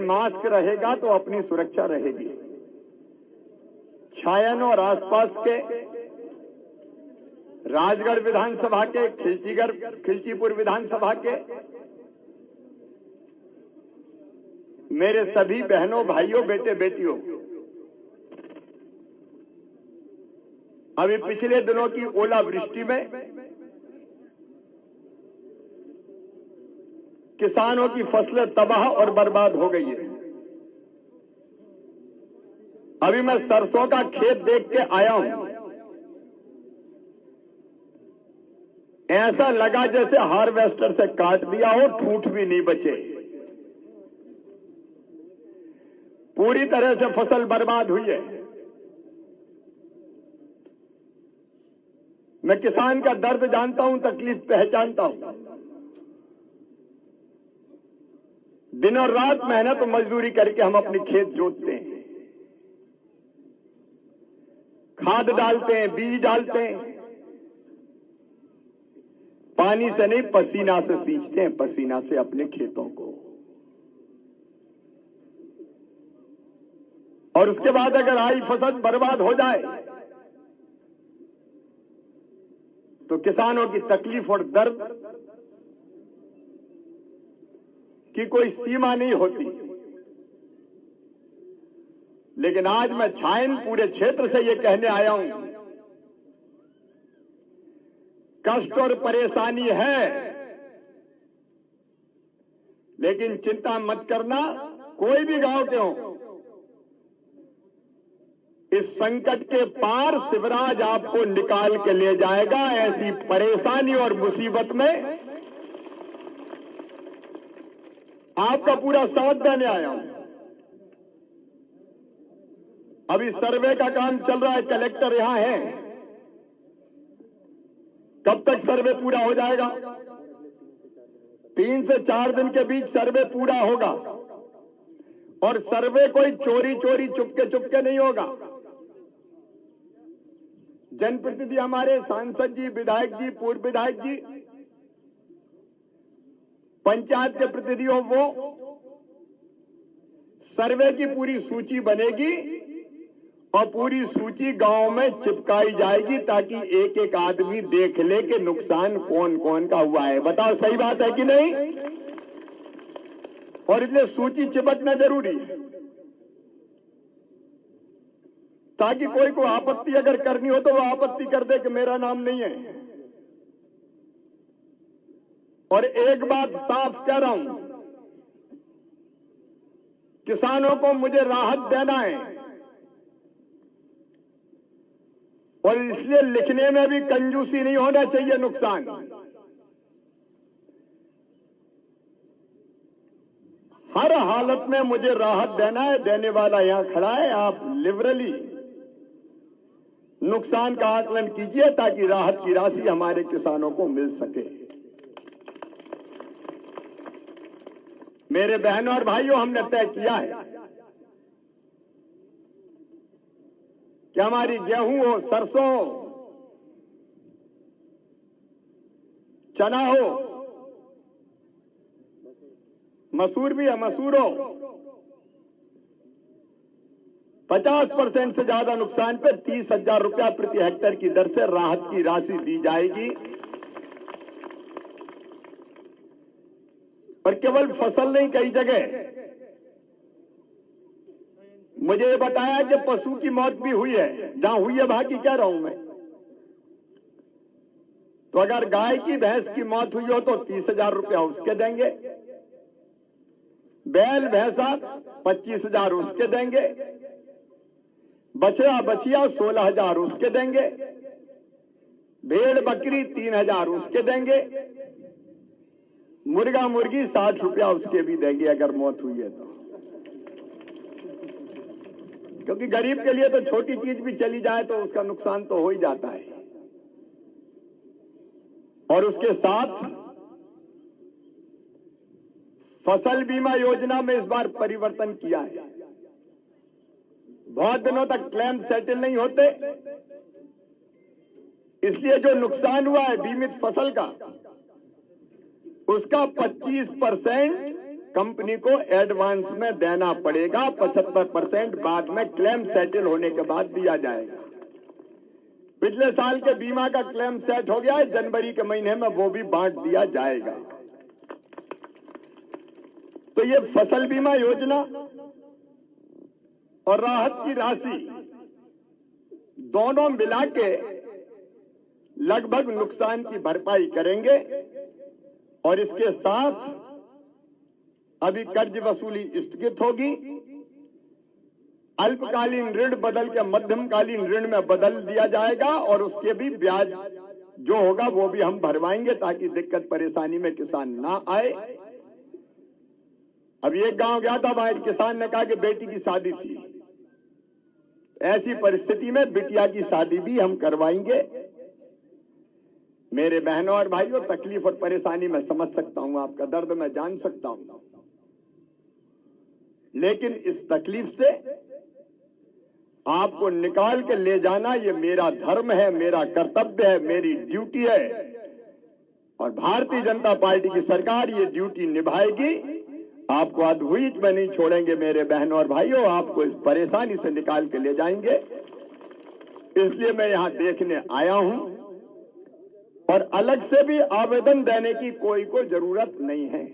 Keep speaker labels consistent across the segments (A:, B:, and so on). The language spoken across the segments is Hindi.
A: लेकिन मास्क रहेगा तो अपनी सुरक्षा रहेगी। छायन और आसपास के राजगढ़ विधानसभा के, खिलचीपुर विधानसभा के मेरे सभी बहनों, भाइयों, बेटे बेटियों, अभी पिछले दिनों की ओलावृष्टि में किसानों की फसलें तबाह और बर्बाद हो गई है। अभी मैं सरसों का खेत देख के आया हूं, ऐसा लगा जैसे हार्वेस्टर से काट दिया हो, ठूंठ भी नहीं बचे। पूरी तरह से फसल बर्बाद हुई है। मैं किसान का दर्द जानता हूं, तकलीफ पहचानता हूं। दिन और रात मेहनत और मजदूरी करके हम अपने खेत जोतते हैं, खाद डालते हैं, बीज डालते हैं, पानी से नहीं पसीना से सींचते हैं, पसीना से अपने खेतों को। और उसके बाद अगर आई फसल बर्बाद हो जाए तो किसानों की तकलीफ और दर्द की कोई सीमा नहीं होती। लेकिन आज मैं छायन पूरे क्षेत्र से ये कहने आया हूं, कष्ट और परेशानी है, लेकिन चिंता मत करना, कोई भी गांव के हो, इस संकट के पार शिवराज आपको निकाल के ले जाएगा। ऐसी परेशानी और मुसीबत में आपका पूरा साथ देने आया हूं। अभी सर्वे का काम चल रहा है, कलेक्टर यहां है। कब तक सर्वे पूरा हो जाएगा? 3 से 4 दिन के बीच सर्वे पूरा होगा। और सर्वे कोई चोरी चोरी चुपके नहीं होगा। जनप्रतिनिधि हमारे सांसद जी, विधायक जी, पूर्व विधायक जी, पंचायत के प्रतिनिधियों, वो सर्वे की पूरी सूची बनेगी और पूरी सूची गांव में चिपकाई जाएगी ताकि एक एक आदमी देख ले कि नुकसान कौन कौन का हुआ है। बताओ सही बात है कि नहीं? और इसलिए सूची चिपकना जरूरी है ताकि कोई को आपत्ति अगर करनी हो तो वो आपत्ति कर दे कि मेरा नाम नहीं है। और एक बात साफ कह रहा हूं, किसानों को मुझे राहत देना है और इसलिए लिखने में भी कंजूसी नहीं होना चाहिए। नुकसान हर हालत में मुझे राहत देना है। देने वाला यहां खड़ा है, आप लिबरली नुकसान का आकलन कीजिए ताकि राहत की राशि हमारे किसानों को मिल सके। मेरे बहनों और भाइयों, हमने तय किया है कि हमारी गेहूं हो, सरसों हो, चना हो, मसूर भी है, मसूर हो, 50% से ज्यादा नुकसान पे 30,000 रुपया प्रति हेक्टेयर की दर से राहत की राशि दी जाएगी। और केवल फसल नहीं, कई जगह मुझे ये बताया कि पशु की मौत भी हुई है। जहां हुई है वहां की कह रहा हूं मैं। तो अगर गाय की, भैंस की मौत हुई हो तो 30,000 रुपया उसके देंगे, बैल भैंसा 25,000 उसके देंगे, बछड़ा बछिया 16,000 उसके देंगे, भेड़ बकरी 3,000 उसके देंगे, मुर्गा मुर्गी 60 रुपया उसके भी देंगे अगर मौत हुई है तो। क्योंकि गरीब के लिए तो छोटी चीज भी चली जाए तो उसका नुकसान तो हो ही जाता है। और उसके साथ फसल बीमा योजना में इस बार परिवर्तन किया है। बहुत दिनों तक क्लेम सेटल नहीं होते, इसलिए जो नुकसान हुआ है बीमित फसल का, उसका 25% कंपनी को एडवांस में देना पड़ेगा। 75% बाद में क्लेम सेटल होने के बाद दिया जाएगा। पिछले साल के बीमा का क्लेम सेट हो गया है, जनवरी के महीने में वो भी बांट दिया जाएगा। तो ये फसल बीमा योजना और राहत की राशि दोनों मिला के लगभग नुकसान की भरपाई करेंगे। और इसके साथ अभी कर्ज वसूली स्थगित होगी। अल्पकालीन ऋण बदल के मध्यमकालीन ऋण में बदल दिया जाएगा और उसके भी ब्याज जो होगा वो भी हम भरवाएंगे ताकि दिक्कत परेशानी में किसान ना आए। अभी एक गांव गया था, वहां किसान ने कहा कि बेटी की शादी थी। ऐसी परिस्थिति में बिटिया की शादी भी हम करवाएंगे। मेरे बहनों और भाइयों, तकलीफ और परेशानी मैं समझ सकता हूं, आपका दर्द मैं जान सकता हूं, लेकिन इस तकलीफ से आपको निकाल के ले जाना ये मेरा धर्म है, मेरा कर्तव्य है, मेरी ड्यूटी है। और भारतीय जनता पार्टी की सरकार ये ड्यूटी निभाएगी। आपको अधूरी में नहीं छोड़ेंगे मेरे बहनों और भाइयों, आपको इस परेशानी से निकाल के ले जाएंगे। इसलिए मैं यहां देखने आया हूं और अलग से भी आवेदन देने की कोई को जरूरत नहीं है,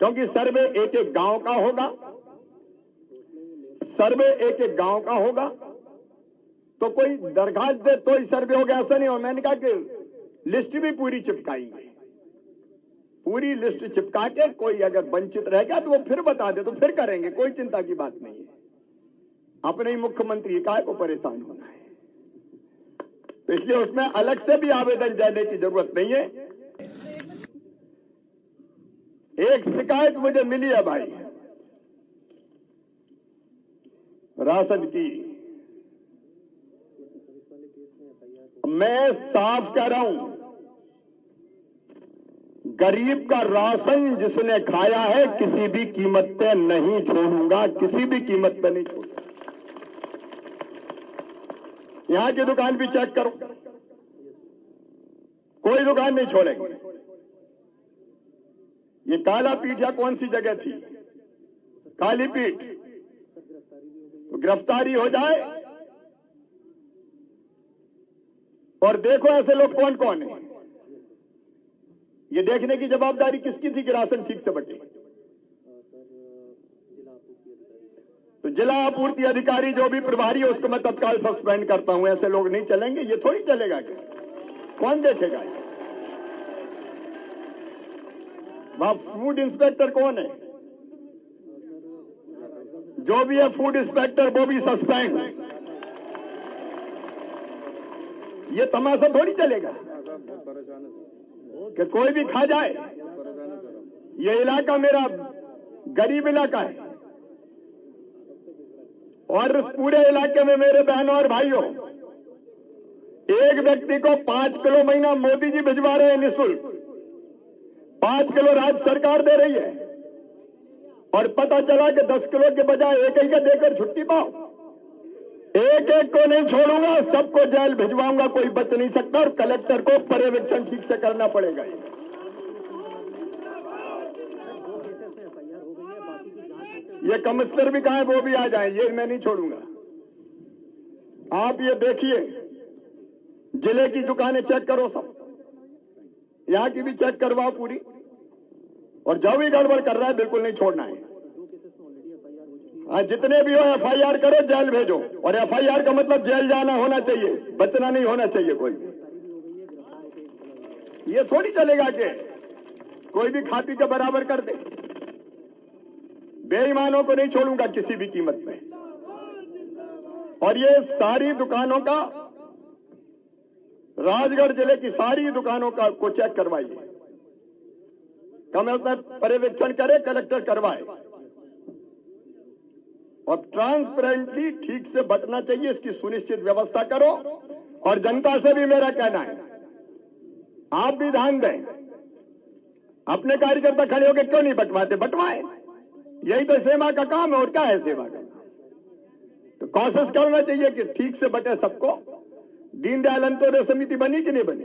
A: क्योंकि सर्वे एक एक गांव का होगा। सर्वे एक एक गांव का होगा, तो कोई दरखास्त दे तो ही सर्वे हो गया, ऐसा नहीं हो। मैंने कहा कि लिस्ट भी पूरी चिपकाएंगे, पूरी लिस्ट चिपका के कोई अगर वंचित रह गया तो वो फिर बता दे, तो फिर करेंगे, कोई चिंता की बात नहीं है। अपने ही मुख्यमंत्री काहे को परेशान होना है, तो इसलिए उसमें अलग से भी आवेदन देने की जरूरत नहीं है। एक शिकायत मुझे मिली है भाई, राशन की। मैं साफ कह रहा हूं, गरीब का राशन जिसने खाया है किसी भी कीमत पे नहीं छोड़ूंगा, किसी भी कीमत पे नहीं छोड़ूंगा। यहां की दुकान भी चेक करो, कोई दुकान नहीं छोड़ेंगे। ये काला पीठ या कौन सी जगह थी, काली पीठ, तो गिरफ्तारी हो जाए। और देखो ऐसे लोग कौन कौन है। ये देखने की जवाबदारी किसकी थी कि राशन ठीक से बटे? तो जिला आपूर्ति अधिकारी जो भी प्रभारी है उसको मैं तत्काल सस्पेंड करता हूं। ऐसे लोग नहीं चलेंगे, ये थोड़ी चलेगा क्या? कौन देखेगा? वहां फूड इंस्पेक्टर कौन है? जो भी है फूड इंस्पेक्टर वो भी सस्पेंड। ये तमाशा थोड़ी चलेगा कि कोई भी खा जाए। ये इलाका मेरा गरीब इलाका है और इस पूरे इलाके में मेरे बहनों और भाइयों, एक व्यक्ति को 5 किलो महीना मोदी जी भिजवा रहे हैं निःशुल्क। 5 किलो राज्य सरकार दे रही है और पता चला कि 10 किलो के बजाय एक का देकर छुट्टी पाओ। एक एक को नहीं छोड़ूंगा, सबको जेल भिजवाऊंगा, कोई बच नहीं सकता। और कलेक्टर को पर्यवेक्षण ठीक से करना पड़ेगा। ये कमिश्नर भी कहा है वो भी आ जाए, ये मैं नहीं छोड़ूंगा। आप ये देखिए, जिले की दुकानें चेक करो, सब यहां की भी चेक करवाओ पूरी, और जो भी गड़बड़ कर रहा है बिल्कुल नहीं छोड़ना है। जितने भी हो एफआईआर करो, जेल भेजो। और एफआईआर का मतलब जेल जाना होना चाहिए, बचना नहीं होना चाहिए कोई। ये थोड़ी चलेगा कि कोई भी खाती के बराबर कर दे। बेईमानों को नहीं छोड़ूंगा किसी भी कीमत में। और ये सारी दुकानों का, राजगढ़ जिले की सारी दुकानों का को चेक करवाइए। कमिश्नर पर्यवेक्षण करे, कलेक्टर करवाए, और ट्रांसपेरेंटली ठीक से बंटना चाहिए, इसकी सुनिश्चित व्यवस्था करो। और जनता से भी मेरा कहना है, आप भी ध्यान दें। अपने कार्यकर्ता खड़े होकर क्यों नहीं बंटवाते? बंटवाएं, यही तो सेवा का काम है। और क्या है सेवा का? तो कोशिश करना चाहिए कि ठीक से बटे सबको। दीनदयाल अंत्योदय समिति बनी कि नहीं बनी,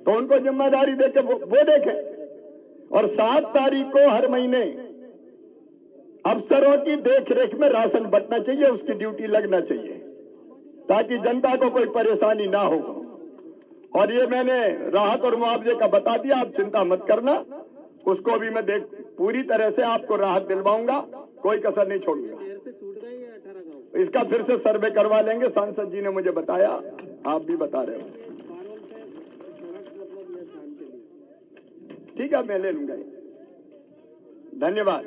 A: तो उनको जिम्मेदारी देके वो देखे। और 7 तारीख को हर महीने अफसरों की देखरेख में राशन बंटना चाहिए, उसकी ड्यूटी लगना चाहिए ताकि जनता को कोई परेशानी ना हो। और ये मैंने राहत और मुआवजे का बता दिया, आप चिंता मत करना, उसको भी मैं पूरी तरह से आपको राहत दिलवाऊंगा, कोई कसर नहीं छोड़ूंगा। इसका फिर से सर्वे करवा लेंगे, सांसद जी ने मुझे बताया, आप भी बता रहे हो। ठीक है, मैं ले लूंगा। धन्यवाद।